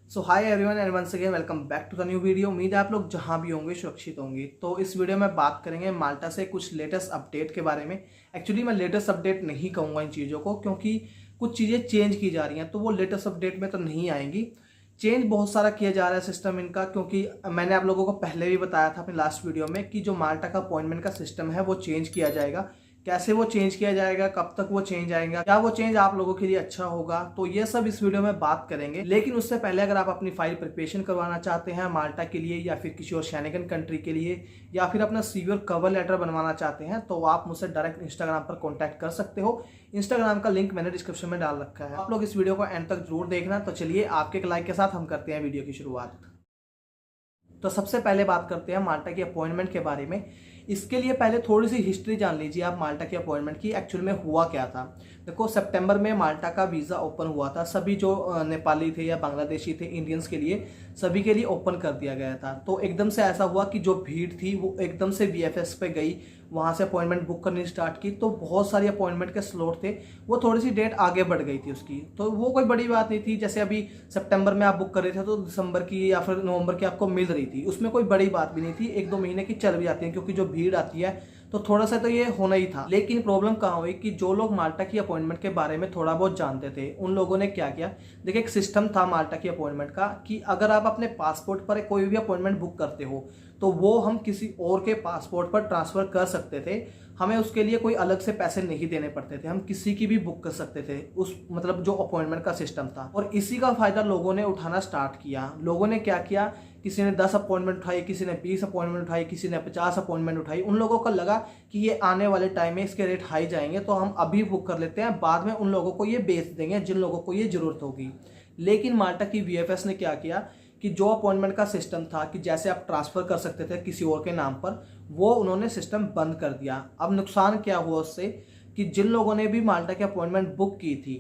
So hi everyone and once again welcome back to the new video. उम्मीद है आप लोग जहां भी होंगे सुरक्षित होंगे। तो इस वीडियो में बात करेंगे माल्टा से कुछ लेटेस्ट अपडेट के बारे में। एक्चुअली मैं लेटेस्ट अपडेट नहीं कहूँगा इन चीज़ों को, क्योंकि कुछ चीज़ें चेंज की जा रही हैं, तो वो लेटेस्ट अपडेट में तो नहीं आएंगी। चेंज बहुत सारा किया जा रहा है सिस्टम इनका, क्योंकि मैंने आप लोगों को पहले भी बताया था अपने लास्ट वीडियो में कि जो माल्टा का अपॉइंटमेंट का सिस्टम है वो चेंज किया जाएगा। कैसे वो चेंज किया जाएगा, कब तक वो चेंज आएगा, क्या वो चेंज आप लोगों के लिए अच्छा होगा, तो ये सब इस वीडियो में बात करेंगे। लेकिन उससे पहले अगर आप अपनी फाइल प्रिपरेशन करवाना चाहते हैं माल्टा के लिए या फिर किसी और शेंगेन कंट्री के लिए, या फिर अपना सीवी कवर लेटर बनवाना चाहते हैं, तो आप मुझसे डायरेक्ट इंस्टाग्राम पर कॉन्टैक्ट कर सकते हो। इंस्टाग्राम का लिंक मैंने डिस्क्रिप्शन में डाल रखा है, आप लोग इस वीडियो को एंड तक जरूर देखना। तो चलिए आपके एक लाइक के साथ हम करते हैं वीडियो की शुरुआत। तो सबसे पहले बात करते हैं माल्टा की अपॉइंटमेंट के बारे में। इसके लिए पहले थोड़ी सी हिस्ट्री जान लीजिए आप माल्टा की अपॉइंटमेंट की, एक्चुअल में हुआ क्या था। देखो, सितंबर में माल्टा का वीज़ा ओपन हुआ था, सभी जो नेपाली थे या बांग्लादेशी थे, इंडियंस के लिए, सभी के लिए ओपन कर दिया गया था। तो एकदम से ऐसा हुआ कि जो भीड़ थी वो एकदम से वीएफएस पे गई, वहाँ से अपॉइंटमेंट बुक करनी स्टार्ट की। तो बहुत सारी अपॉइंटमेंट के स्लॉट थे, वो थोड़ी सी डेट आगे बढ़ गई थी उसकी। तो वो कोई बड़ी बात नहीं थी, जैसे अभी सितंबर में आप बुक कर रहे थे तो दिसंबर की या फिर नवंबर की आपको मिल रही थी, उसमें कोई बड़ी बात भी नहीं थी। एक दो महीने की चल भी जाती है, क्योंकि जो भीड़ आती है तो थोड़ा सा तो ये होना ही था। लेकिन प्रॉब्लम कहाँ हुई कि जो लोग माल्टा की अपॉइंटमेंट के बारे में थोड़ा बहुत जानते थे, उन लोगों ने क्या किया। देखिए, एक सिस्टम था माल्टा की अपॉइंटमेंट का कि अगर आप अपने पासपोर्ट पर कोई भी अपॉइंटमेंट बुक करते हो तो वो हम किसी और के पासपोर्ट पर ट्रांसफर कर सकते थे। हमें उसके लिए कोई अलग से पैसे नहीं देने पड़ते थे, हम किसी की भी बुक कर सकते थे, उस मतलब जो अपॉइंटमेंट का सिस्टम था। और इसी का फायदा लोगों ने उठाना स्टार्ट किया। लोगों ने क्या किया, किसी ने 10 अपॉइंटमेंट उठाई, किसी ने 20 अपॉइंटमेंट उठाई, किसी ने 50 अपॉइंटमेंट उठाई। उन लोगों को लगा कि ये आने वाले टाइम में इसके रेट हाई जाएंगे, तो हम अभी बुक कर लेते हैं, बाद में उन लोगों को ये बेच देंगे जिन लोगों को ये जरूरत होगी। लेकिन माल्टा की वीएफएस ने क्या किया कि जो अपॉइंटमेंट का सिस्टम था कि जैसे आप ट्रांसफर कर सकते थे किसी और के नाम पर, वो उन्होंने सिस्टम बंद कर दिया। अब नुकसान क्या हुआ उससे कि जिन लोगों ने भी माल्टा की अपॉइंटमेंट बुक की थी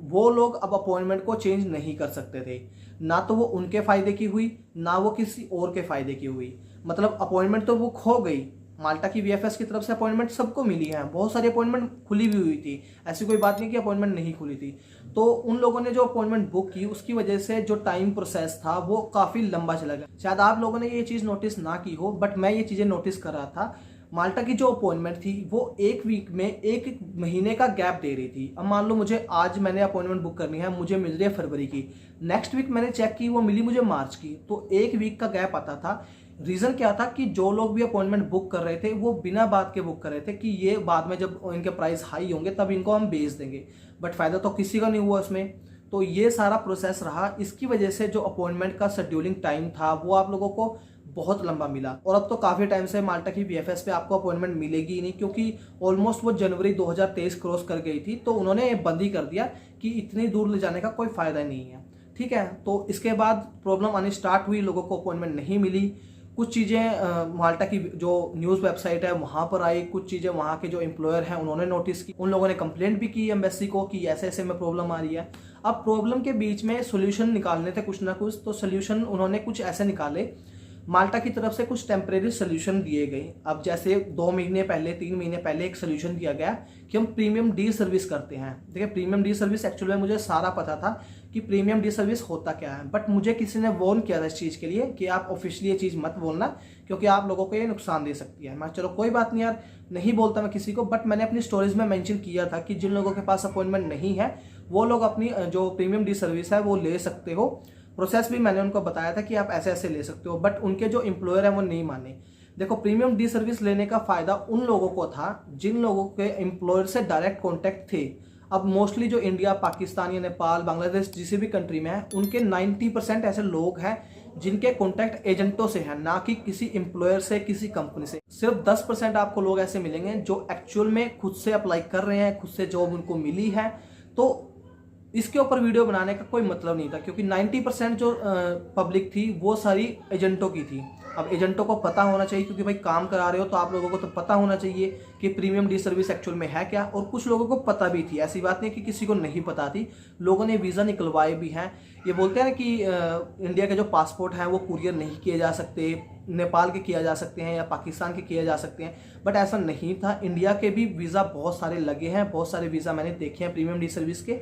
वो लोग अब अपॉइंटमेंट को चेंज नहीं कर सकते थे। ना तो वो उनके फायदे की हुई, ना वो किसी और के फायदे की हुई। मतलब अपॉइंटमेंट तो बुक हो गई, माल्टा की वीएफएस की तरफ से अपॉइंटमेंट सबको मिली है, बहुत सारी अपॉइंटमेंट खुली भी हुई थी, ऐसी कोई बात नहीं कि अपॉइंटमेंट नहीं खुली थी। तो उन लोगों ने जो अपॉइंटमेंट बुक की उसकी वजह से जो टाइम प्रोसेस था वो काफ़ी लंबा चला गया। शायद आप लोगों ने ये चीज़ नोटिस ना की हो, बट मैं ये चीज़ें नोटिस कर रहा था। माल्टा की जो अपॉइंटमेंट थी वो एक वीक में एक महीने का गैप दे रही थी। अब मान लो मुझे आज मैंने अपॉइंटमेंट बुक करनी है, मुझे मिल रही है फरवरी की, नेक्स्ट वीक मैंने चेक की वो मिली मुझे मार्च की, तो एक वीक का गैप आता था। रीज़न क्या था कि जो लोग भी अपॉइंटमेंट बुक कर रहे थे वो बिना बात के बुक कर रहे थे कि ये बाद में जब इनके प्राइस हाई होंगे तब इनको हम बेच देंगे, बट फ़ायदा तो किसी का नहीं हुआ इसमें। तो ये सारा प्रोसेस रहा, इसकी वजह से जो अपॉइंटमेंट का शेड्यूलिंग टाइम था वो आप लोगों को बहुत लंबा मिला। और अब तो काफ़ी टाइम से माल्टा की वीएफएस पे आपको अपॉइंटमेंट मिलेगी ही नहीं, क्योंकि ऑलमोस्ट वो जनवरी 2023 क्रॉस कर गई थी, तो उन्होंने बंद ही कर दिया कि इतनी दूर ले जाने का कोई फ़ायदा नहीं है। ठीक है, तो इसके बाद प्रॉब्लम आनी स्टार्ट हुई, लोगों को अपॉइंटमेंट नहीं मिली। कुछ चीज़ें माल्टा की जो न्यूज़ वेबसाइट है वहाँ पर आई, कुछ चीज़ें वहाँ के जो एम्प्लॉयर हैं उन्होंने नोटिस की, उन लोगों ने कंप्लेंट भी की एम्बेसी को कि ऐसे ऐसे में प्रॉब्लम आ रही है। अब प्रॉब्लम के बीच में सोल्यूशन निकालने थे कुछ ना कुछ, तो सोल्यूशन उन्होंने कुछ ऐसे निकाले, माल्टा की तरफ से कुछ टेम्परेरी सोल्यूशन दिए गए। अब जैसे 2 महीने पहले 3 महीने पहले एक सोल्यूशन दिया गया कि हम प्रीमियम डी सर्विस करते हैं। देखिए, प्रीमियम डी सर्विस एक्चुअली में मुझे सारा पता था कि प्रीमियम डी सर्विस होता क्या है, बट मुझे किसी ने वार्न किया था इस चीज़ के लिए कि आप ऑफिशियली ये चीज़ मत बोलना, क्योंकि आप लोगों को ये नुकसान दे सकती है। मैं चलो कोई बात नहीं यार, नहीं बोलता मैं किसी को, बट मैंने अपनी स्टोरीज में मेंशन किया था कि जिन लोगों के पास अपॉइंटमेंट नहीं है वो लोग अपनी जो प्रीमियम डी सर्विस है वो ले सकते हो। प्रोसेस भी मैंने उनको बताया था कि आप ऐसे ऐसे ले सकते हो, बट उनके जो एम्प्लॉयर है वो नहीं माने। देखो, प्रीमियम डी सर्विस लेने का फायदा उन लोगों को था जिन लोगों के एम्प्लॉयर से डायरेक्ट कॉन्टैक्ट थे। अब मोस्टली जो इंडिया, पाकिस्तान या नेपाल, बांग्लादेश जिस भी कंट्री में है, उनके 90% ऐसे लोग हैं जिनके कॉन्टैक्ट एजेंटों से हैं, ना कि किसी एम्प्लॉयर से, किसी कंपनी से। सिर्फ 10% आपको लोग ऐसे मिलेंगे जो एक्चुअल में खुद से अप्लाई कर रहे हैं, खुद से जॉब उनको मिली है। तो इसके ऊपर वीडियो बनाने का कोई मतलब नहीं था, क्योंकि 90% जो पब्लिक थी वो सारी एजेंटों की थी। अब एजेंटों को पता होना चाहिए, क्योंकि भाई काम करा रहे हो तो आप लोगों को तो पता होना चाहिए कि प्रीमियम डी सर्विस एक्चुअल में है क्या। और कुछ लोगों को पता भी थी, ऐसी बात नहीं कि किसी को नहीं पता थी, लोगों ने वीज़ा निकलवाए भी हैं। ये बोलते हैं ना कि इंडिया के जो पासपोर्ट हैं वो कुरियर नहीं किए जा सकते, नेपाल के किया जा सकते हैं या पाकिस्तान के किए जा सकते हैं, बट ऐसा नहीं था। इंडिया के भी वीज़ा बहुत सारे लगे हैं, बहुत सारे वीज़ा मैंने देखे हैं प्रीमियम डी सर्विस के,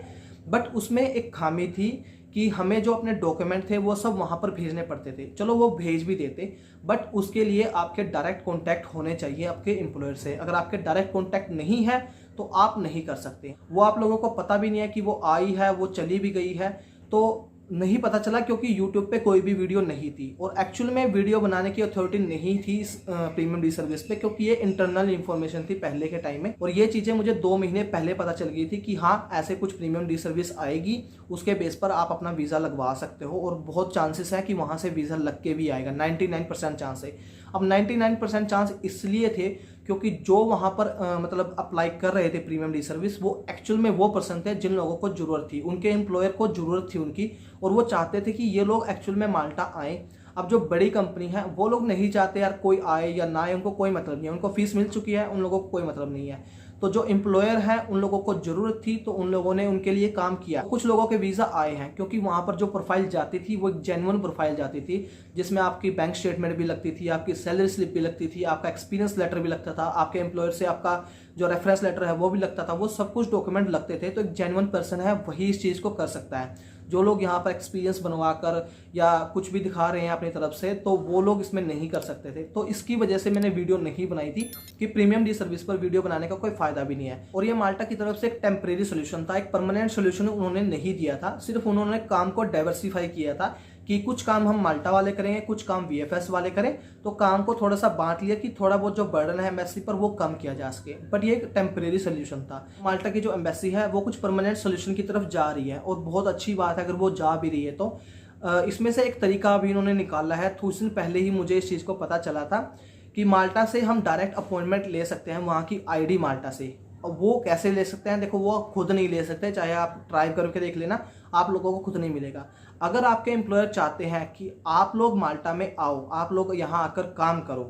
बट उसमें एक खामी थी कि हमें जो अपने डॉक्यूमेंट थे वो सब वहाँ पर भेजने पड़ते थे। चलो वो भेज भी देते, बट उसके लिए आपके डायरेक्ट कॉन्टैक्ट होने चाहिए आपके एम्प्लॉयर से। अगर आपके डायरेक्ट कॉन्टैक्ट नहीं है तो आप नहीं कर सकते। वो आप लोगों को पता भी नहीं है कि वो आई है, वो चली भी गई है, तो नहीं पता चला क्योंकि YouTube पे कोई भी वीडियो नहीं थी। और एक्चुअल में वीडियो बनाने की अथॉरिटी नहीं थी इस प्रीमियम डी सर्विस पे, क्योंकि ये इंटरनल इन्फॉर्मेशन थी पहले के टाइम में। और ये चीज़ें मुझे 2 महीने पहले पता चल गई थी कि हाँ ऐसे कुछ प्रीमियम डी सर्विस आएगी, उसके बेस पर आप अपना वीज़ा लगवा सकते हो। और बहुत चांसेस है कि वहाँ से वीज़ा लग के भी आएगा, 99% चांस है। अब 99% चांस इसलिए थे क्योंकि जो वहाँ पर मतलब अप्लाई कर रहे थे प्रीमियम डी सर्विस, वो एक्चुअल में वो पर्सन थे जिन लोगों को ज़रूरत थी, उनके एम्प्लॉयर को ज़रूरत थी उनकी, और वो चाहते थे कि ये लोग एक्चुअल में माल्टा आए। अब जो बड़ी कंपनी है वो लोग नहीं चाहते यार कोई आए या ना आए, उनको कोई मतलब नहीं है, उनको फीस मिल चुकी है, उन लोगों को कोई मतलब नहीं है। तो जो एम्प्लॉयर है उन लोगों को ज़रूरत थी, तो उन लोगों ने उनके लिए काम किया। कुछ लोगों के वीज़ा आए हैं क्योंकि वहाँ पर जो प्रोफाइल जाती थी वो एक जेन्युइन प्रोफाइल जाती थी, जिसमें आपकी बैंक स्टेटमेंट भी लगती थी, आपकी सैलरी स्लिप भी लगती थी, आपका एक्सपीरियंस लेटर भी लगता था, आपके एम्प्लॉयर से आपका जो रेफरेंस लेटर है वो भी लगता था, वो सब कुछ डॉक्यूमेंट लगते थे। तो एक जेन्युइन पर्सन है वही इस चीज़ को कर सकता है। जो लोग यहाँ पर एक्सपीरियंस बनवा कर या कुछ भी दिखा रहे हैं अपनी तरफ से, तो वो लोग इसमें नहीं कर सकते थे। तो इसकी वजह से मैंने वीडियो नहीं बनाई थी कि प्रीमियम डी सर्विस पर वीडियो बनाने का कोई फायदा भी नहीं है। और ये माल्टा की तरफ से एक टेम्परेरी सोल्यूशन था, एक परमानेंट सोल्यूशन उन्होंने नहीं दिया था। सिर्फ उन्होंने काम को डाइवर्सिफाई किया था कि कुछ काम हम माल्टा वाले करेंगे, कुछ काम VFS वाले करें। तो काम को थोड़ा सा बांट लिया कि थोड़ा बहुत जो बर्डन है एम्बेसी पर वो कम किया जा सके। बट ये एक टेम्परेरी सोल्यूशन था। माल्टा की जो एम्बेसी है वो कुछ परमानेंट सोल्यूशन की तरफ जा रही है, और बहुत अच्छी बात है अगर वो जा भी रही है। तो इसमें से एक तरीका अभी इन्होंने निकाला है। कुछ दिन पहले ही मुझे इस चीज़ को पता चला था कि माल्टा से हम डायरेक्ट अपॉइंटमेंट ले सकते हैं वहाँ की ID माल्टा से। और वो कैसे ले सकते हैं, देखो वो खुद नहीं ले सकते, चाहे आप ट्राई करके देख लेना, आप लोगों को खुद नहीं मिलेगा। अगर आपके एम्प्लॉयर चाहते हैं कि आप लोग माल्टा में आओ, आप लोग यहाँ आकर काम करो,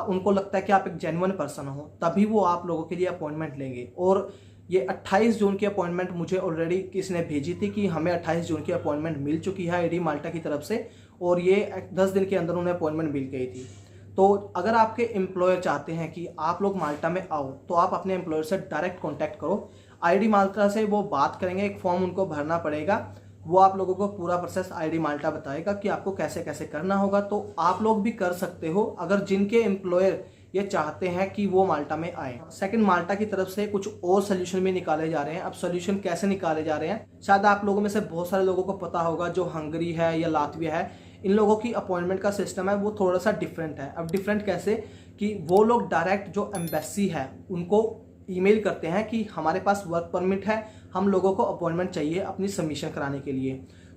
उनको लगता है कि आप एक जेन्युइन पर्सन हो, तभी वो आप लोगों के लिए अपॉइंटमेंट लेंगे। और ये 28 जून की अपॉइंटमेंट मुझे ऑलरेडी किसी ने भेजी थी कि हमें 28 जून की अपॉइंटमेंट मिल चुकी है ID माल्टा की तरफ से, और ये 10 दिन के अंदर उन्हें अपॉइंटमेंट मिल गई थी। तो अगर आपके एम्प्लॉयर चाहते हैं कि आप लोग माल्टा में आओ, तो आप अपने एम्प्लॉयर से डायरेक्ट कॉन्टैक्ट करो। ID माल्टा से वो बात करेंगे, एक फॉर्म उनको भरना पड़ेगा, वो आप लोगों को पूरा प्रोसेस ID माल्टा बताएगा कि आपको कैसे कैसे करना होगा। तो आप लोग भी कर सकते हो अगर जिनके एम्प्लॉयर ये चाहते हैं कि वो माल्टा में आए। सेकंड, माल्टा की तरफ से कुछ और सोल्यूशन भी निकाले जा रहे हैं। अब सोल्यूशन कैसे निकाले जा रहे हैं, शायद आप लोगों में से बहुत सारे लोगों को पता होगा, जो हंगरी है या लातविया है, इन लोगों की अपॉइंटमेंट का सिस्टम है वो थोड़ा सा डिफरेंट है। अब डिफरेंट कैसे, कि वो लोग डायरेक्ट जो एम्बेसी है उनको ईमेल करते हैं कि हमारे पास वर्क परमिट है, हम लोगों को अपॉइंटमेंट चाहिए अपनी सबमिशन कराने के लिए।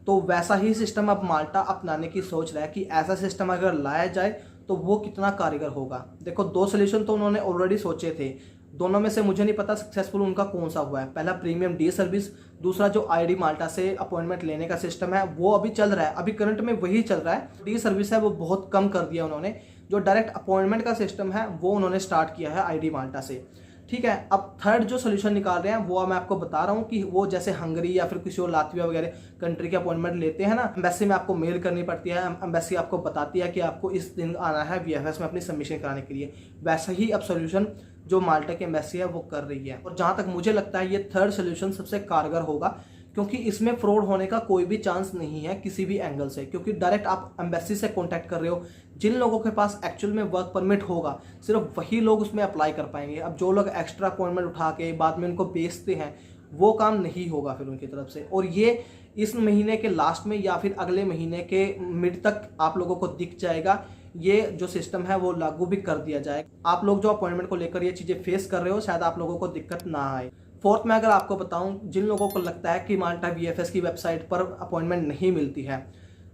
तो वैसा ही सिस्टम अब माल्टा अपनाने की सोच रहा है कि ऐसा सिस्टम अगर लाया जाए तो वो कितना कारगर होगा। देखो 2 सोल्यूशन तो उन्होंने ऑलरेडी सोचे थे, दोनों में से मुझे नहीं पता सक्सेसफुल उनका कौन सा हुआ है। पहला प्रीमियम डी सर्विस, दूसरा जो ID माल्टा से अपॉइंटमेंट लेने का सिस्टम है वो अभी चल रहा है, अभी करंट में वही चल रहा है। डी सर्विस है वो बहुत कम कर दिया उन्होंने, जो डायरेक्ट अपॉइंटमेंट का सिस्टम है वो उन्होंने स्टार्ट किया है ID माल्टा से। ठीक है, अब थर्ड जो सोल्यूशन निकाल रहे हैं वो मैं आपको बता रहा हूँ कि वो जैसे हंगरी या फिर किसी और लातविया वगैरह कंट्री के अपॉइंटमेंट लेते हैं ना, एम्बेसी में आपको मेल करनी पड़ती है, एम्बेसी आपको बताती है कि आपको इस दिन आना है VFS में अपनी सबमिशन कराने के लिए। वैसा ही अब सोल्यूशन जो माल्टा की एम्बेसी है वो कर रही है। और जहाँ तक मुझे लगता है ये थर्ड सोल्यूशन सबसे कारगर होगा, क्योंकि इसमें फ्रॉड होने का कोई भी चांस नहीं है किसी भी एंगल से, क्योंकि डायरेक्ट आप एम्बेसी से कांटेक्ट कर रहे हो। जिन लोगों के पास एक्चुअल में वर्क परमिट होगा सिर्फ वही लोग उसमें अप्लाई कर पाएंगे। अब जो लोग एक्स्ट्रा अपॉइंटमेंट उठा के बाद में उनको बेचते हैं वो काम नहीं होगा फिर उनकी तरफ से। और ये इस महीने के लास्ट में या फिर अगले महीने के मिड तक आप लोगों को दिख जाएगा। ये जो सिस्टम है वो लागू भी कर दिया जाए। आप लोग जो अपॉइंटमेंट को लेकर ये चीज़ें फेस कर रहे हो, शायद आप लोगों को दिक्कत ना आए। फोर्थ में अगर आपको बताऊं, जिन लोगों को लगता है कि माल्टा VFS की वेबसाइट पर अपॉइंटमेंट नहीं मिलती है,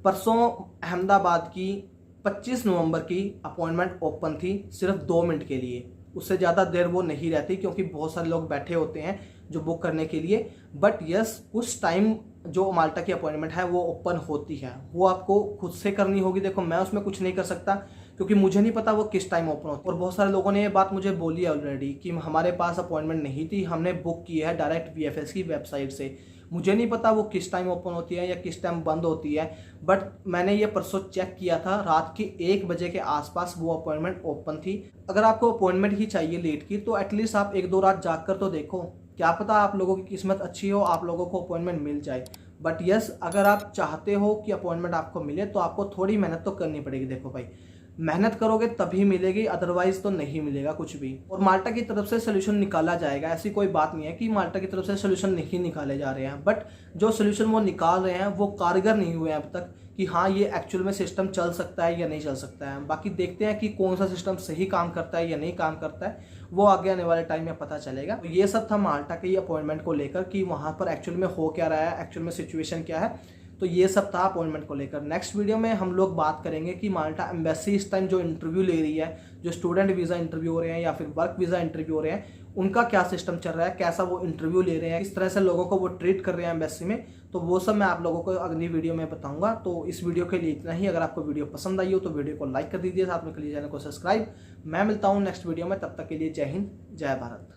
परसों अहमदाबाद की 25 नवंबर की अपॉइंटमेंट ओपन थी सिर्फ 2 मिनट के लिए, उससे ज़्यादा देर वो नहीं रहती क्योंकि बहुत सारे लोग बैठे होते हैं जो बुक करने के लिए। बट यस, कुछ टाइम जो माल्टा की अपॉइंटमेंट है वो ओपन होती है, वो आपको खुद से करनी होगी। देखो मैं उसमें कुछ नहीं कर सकता क्योंकि मुझे नहीं पता वो किस टाइम ओपन होती है। और बहुत सारे लोगों ने ये बात मुझे बोली है ऑलरेडी कि हमारे पास अपॉइंटमेंट नहीं थी, हमने बुक की है डायरेक्ट VFS की वेबसाइट से। मुझे नहीं पता वो किस टाइम ओपन होती है या किस टाइम बंद होती है, बट मैंने ये परसों चेक किया था, रात के 1 बजे के आसपास वो अपॉइंटमेंट ओपन थी। अगर आपको अपॉइंटमेंट ही चाहिए लेट की, तो एटलीस्ट आप 1-2 रात जाग कर तो देखो, क्या पता आप लोगों की किस्मत अच्छी हो, आप लोगों को अपॉइंटमेंट मिल जाए। बट यस, अगर आप चाहते हो कि अपॉइंटमेंट आपको मिले तो आपको थोड़ी मेहनत तो करनी पड़ेगी। देखो भाई, मेहनत करोगे तभी मिलेगी, अदरवाइज तो नहीं मिलेगा कुछ भी। और माल्टा की तरफ से सोल्यूशन निकाला जाएगा, ऐसी कोई बात नहीं है कि माल्टा की तरफ से सोल्यूशन नहीं निकाले जा रहे हैं, बट जो सोल्यूशन वो निकाल रहे हैं वो कारगर नहीं हुए हैं अब तक कि हाँ ये एक्चुअल में सिस्टम चल सकता है या नहीं चल सकता है। बाकी देखते हैं कि कौन सा सिस्टम सही काम करता है या नहीं काम करता है, वो आगे आने वाले टाइम में पता चलेगा। तो ये सब था माल्टा के अपॉइंटमेंट को लेकर कि वहाँ पर एक्चुअल में हो क्या रहा है, एक्चुअल में सिचुएशन क्या है। तो ये सब था अपॉइंटमेंट को लेकर। नेक्स्ट वीडियो में हम लोग बात करेंगे कि माल्टा एम्बेसी इस टाइम जो इंटरव्यू ले रही है, जो स्टूडेंट वीज़ा इंटरव्यू हो रहे हैं या फिर वर्क वीज़ा इंटरव्यू हो रहे हैं, उनका क्या सिस्टम चल रहा है, कैसा वो इंटरव्यू ले रहे हैं, किस तरह से लोगों को वो ट्रीट कर रहे हैं एम्बेसी में। तो वो सब मैं आप लोगों को अगली वीडियो में बताऊंगा। तो इस वीडियो के लिए इतना ही। अगर आपको वीडियो पसंद आई हो तो वीडियो को लाइक कर दीजिए, साथ में कर लीजिए चैनल को सब्सक्राइब। मैं मिलता हूँ नेक्स्ट वीडियो में, तब तक के लिए जय हिंद, जय भारत।